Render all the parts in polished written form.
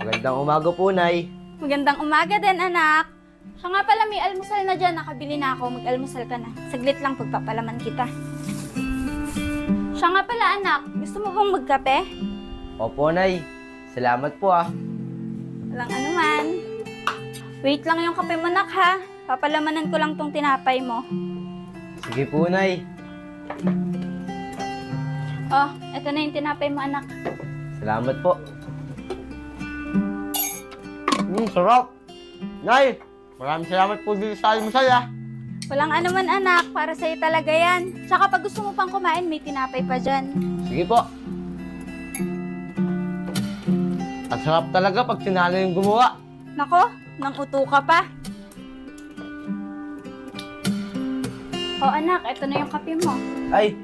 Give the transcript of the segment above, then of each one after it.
Magandang umaga po, Nay. Magandang umaga din, anak. Siya nga pala, may almusal na dyan. Nakabili na ako. Mag-almusal ka na. Saglit lang, pagpapalaman kita. Siya nga pala, anak. Gusto mo bang magkape? Opo, Nay. Salamat po, ah. Walang anuman. Wait lang yung kape mo, anak, ha? Papalamanan ko lang tong tinapay mo. Sige po, Nay. Oh, eto na yung tinapay mo, anak. Salamat po. Sarap. Nay, maraming salamat po dito sa almusal, ah. Walang anuman, anak. Para sa'yo talaga yan. Tsaka pag gusto mo pang kumain, may tinapay pa dyan. Sige po. Ang sarap talaga pag sinalo yung gumawa. Nako, nang uto ka pa. Oh, anak, eto na yung kape mo. Ay,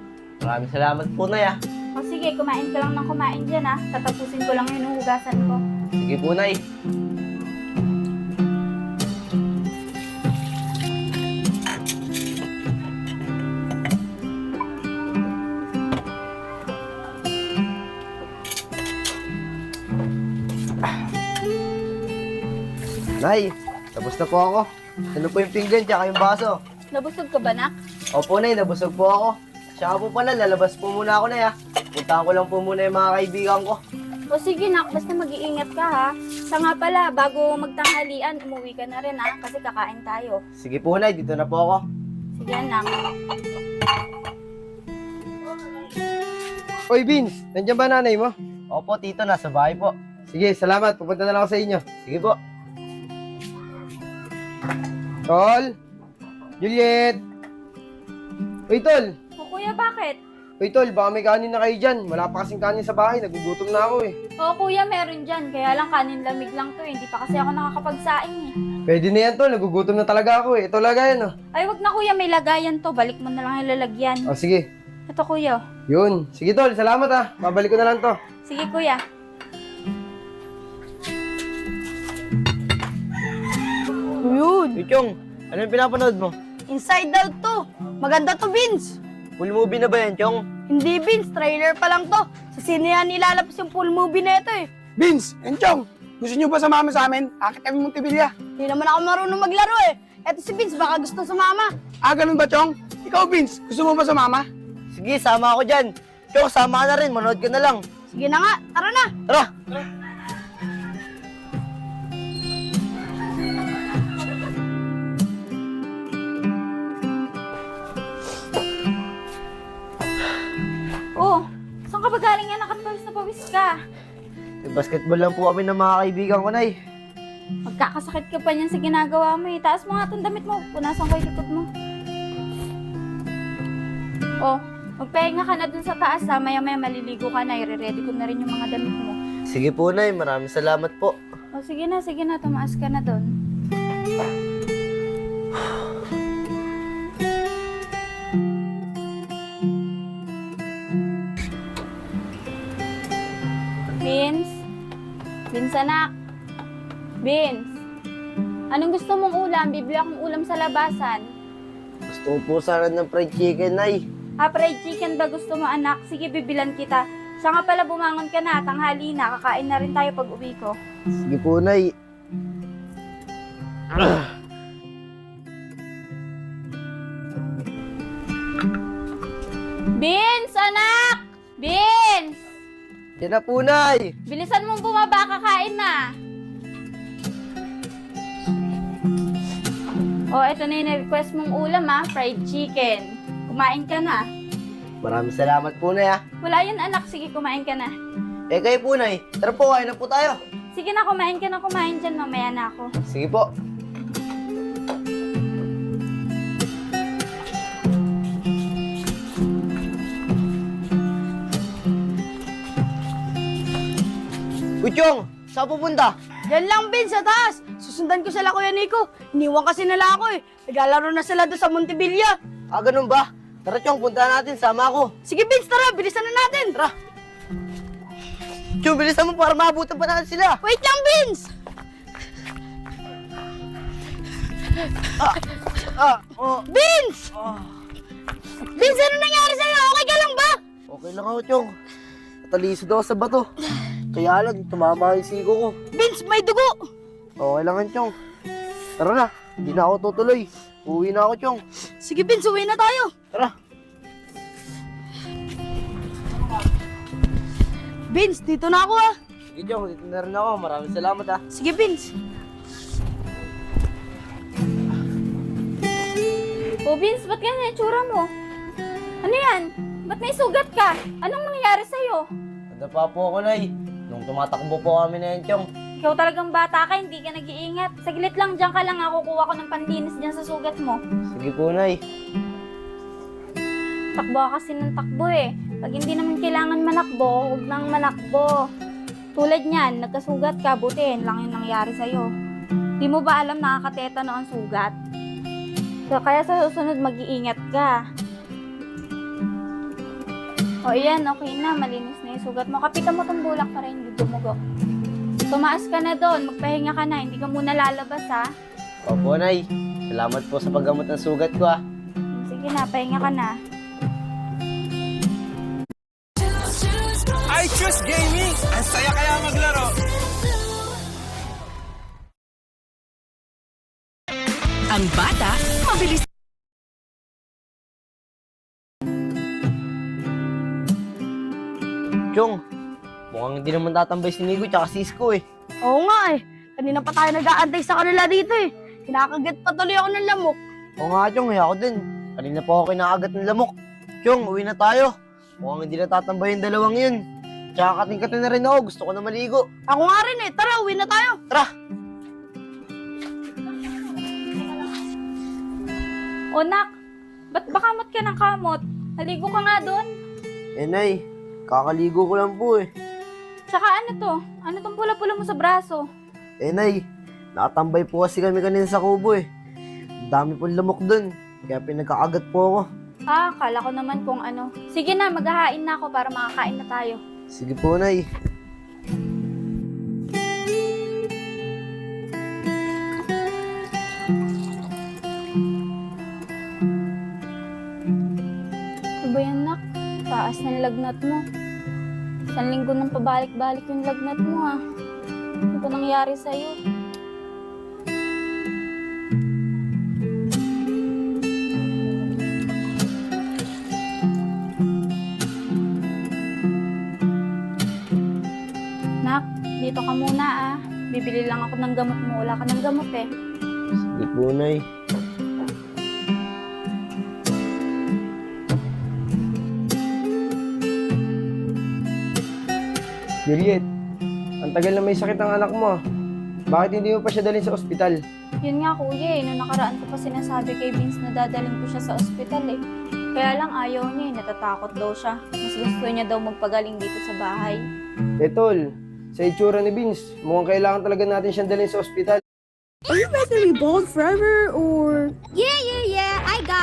maraming salamat po, Nay, ah. O sige, kumain ka lang ng kumain dyan, ha? Tatapusin ko lang yung hugasan ko. Sige po, Nay. Nay, tapos na po ako. Ano po yung pinggan tsaka yung baso? Nabusog ka ba, nak? Opo, Nay, nabusog po ako. Tsaka po pala, lalabas po muna ako, Nay, ah. Puntahan ko lang po muna yung mga kaibigan ko. O sige, nak, basta mag-iingat ka, ha? Sa nga pala, bago magtanghalian, umuwi ka na rin, ha? Kasi kakain tayo. Sige po, Nay, dito na po ako. Sige, anak. Oy, Vince, nandiyan ba nanay mo? Opo, tito, nasa bahay po. Sige, salamat. Pupunta na lang ako sa inyo. Sige po. Tol! Juliet! Uy, Tol! O kuya, bakit? Uy, Tol, baka may kanin na kayo dyan. Wala pa kasing kanin sa bahay. Nagugutom na ako eh. O kuya, meron dyan. Kaya lang kanin lamig lang to, eh. Hindi pa kasi ako nakakapagsaing, eh. Pwede na yan, Tol. Nagugutom na talaga ako eh. Ito lagayan, oh. Ay, wag na kuya, may lagayan to. Balik mo na lang yung lalagyan. Oh, sige. Ito kuya. Yun. Sige, Tol. Salamat ah. Babalik ko na lang to. Sige kuya. Yun, Chong, ano yung pinapanood mo? Inside Out to. Maganda to, Vince. Full movie na ba yan, Chong? Hindi, Vince. Trailer pa lang to. Sa sine yan nilalabas yung full movie na ito eh. Vince, Enchong, gusto nyo ba sumama sa amin? Akit kami Montevilla. Hindi naman ako marunong maglaro eh. Eto si Vince, baka gusto sumama. Ah, ganun ba, Chong? Ikaw, Vince, gusto mo ba sumama? Sige, sama ako dyan. Chong, sama ka na rin. Manood ka na lang. Sige na nga, tara na. Tara! Oh, saan ka ba galing yan? Nakapawis na pawis ka. Basketball lang po kami ng mga kaibigan ko, Nay. Magkakasakit ka pa niyan sa ginagawa mo, eh. Taas mo nga itong damit mo. Punasan ko yung likod mo. Oh, magpahinga ka na dun sa taas, ha. Maya-maya maliligo ka na. I-ready ko na rin yung mga damit mo. Sige po, Nay. Maraming salamat po. Oh, sige na. Tumaas ka na dun. Vince? Vince, anak? Vince? Anong gusto mong ulam? Bibili akong ulam sa labasan. Gusto ko po sana ng fried chicken, Nay. Fried chicken ba gusto mo, anak? Sige, bibilan kita. Siya nga pala, bumangon ka na. Tanghali na. Kakain na rin tayo pag uwi ko. Sige po, Nay. Vince, anak! Vince! Yan na po, Nay. Bilisan mong bumaba, kakain na. Oh, eto na yung request mong ulam, ha? Fried chicken. Kumain ka na. Maraming salamat po, Nay, ah. Wala yun, anak. Sige, kumain ka na. Eh, kayo po, Nay. Tara po, kain na po tayo. Sige na, kumain ka na kumain dyan. Mamaya na ako. Sige po. Uy, Chong! Saan pupunta? Yan lang, Vince, sa taas. Susundan ko sila, Kuya Nico. Iniwan kasi nila ako eh. Naglalaro na sila doon sa Montevilla. Ah, ganun ba? Tara, Chong, punta natin. Sama ako. Sige, Vince, tara. Bilisan na natin. Tara. Chong, bilisan mo para maabutan pa natin sila. Wait lang, Vince. Vince! Vince, ano nangyari sa'yo? Okay ka lang ba? Okay lang ako, Chong. Natalisod ako sa bato. Kaya lang, tumama yung siko ko. Vince, may dugo! Okay lang yan, Chong. Tara na, hindi na ako tutuloy. Uwi na ako, Chong. Sige Vince, uwi na tayo. Tara. Vince, dito na ako ah. Sige, Chong, dito na rin ako. Maraming salamat ah. Sige Vince. O Vince, ba't ganyan yung tsura mo? Ano yan? Ba't may sugat ka? Anong nangyari sa'yo? Nadapa po ako, Nay. Nung tumatakbo po kami na yan, Chong. Ikaw talagang bata ka, hindi ka nag-iingat. Saglit lang, dyan ka lang ako, kuha ko ng panlinis dyan sa sugat mo. Sige po, Nay. Takbo ka kasi ng takbo eh. Pag hindi naman kailangan manakbo, huwag nang manakbo. Tulad niyan, nagkasugat ka, buti yun lang yung nangyari sa'yo. Di mo ba alam nakakatetano ang sugat? So, kaya sa susunod, mag-iingat ka. O yan, okay na, malinis na yung sugat mo. Kapitan mo tong bulak para hindi dumugo. Tumaas ka na doon, magpahinga ka na, hindi ka muna lalabas ha. Opo, Nay. Salamat po sa paggamot ng sugat ko ah. Sige na, pahinga ka na. I choose gaming! Ang saya kaya maglaro! Ang bata, mabilis Chong, mukhang hindi naman tatambay si Nico tsaka si Isko eh. Oo nga eh. Kanina pa tayo nag-aantay sa kanila dito eh. Kinakagat pa tuloy ako ng lamok. Oo nga, Chong, ako din. Kanina pa ako kinakagat ng lamok. Chong, uwi na tayo. Mukhang hindi na tatambay yung dalawang yun. Tsaka kating-kating na rin ako. Gusto ko na maligo. Ako nga rin eh. Tara, uwi na tayo. Tara! O nak, ba't ba kamot ka ng kamot? Naligo ka nga doon. Eh, Nay, kakaligo ko lang po eh. Tsaka ano to? Ano tong pula-pula mo sa braso? Eh, Nay, nakatambay po kasi kami kanina sa kubo eh. Ang dami pong lamok dun. Kaya pinagkakagat po ako. Ah, kala ko naman kung ano. Sige na, maghahain na ako para makakain na tayo. Sige po, Nay. Ano ba yan, nak? Taas ng lagnat mo. Isang linggo nang pabalik-balik yung lagnat mo, ha? Ano ba nangyari sa'yo? Nak, dito ka muna, ah. Bibili lang ako ng gamot mo. Wala ka ng gamot, eh. Sige po, Nay. Juliet, ang tagal na may sakit ang anak mo ah. Bakit hindi mo pa siya dalhin sa ospital? Yun nga kuya eh, nung nakaraan ko pa sinasabi kay Vince na dadalhin ko siya sa ospital eh. Kaya lang ayaw niya eh, natatakot daw siya. Mas gusto niya daw magpagaling dito sa bahay. Eh tol, sa itsura ni Vince, mukhang kailangan talaga natin siyang dalhin sa ospital. Are you ready to be bald forever or... Yeah!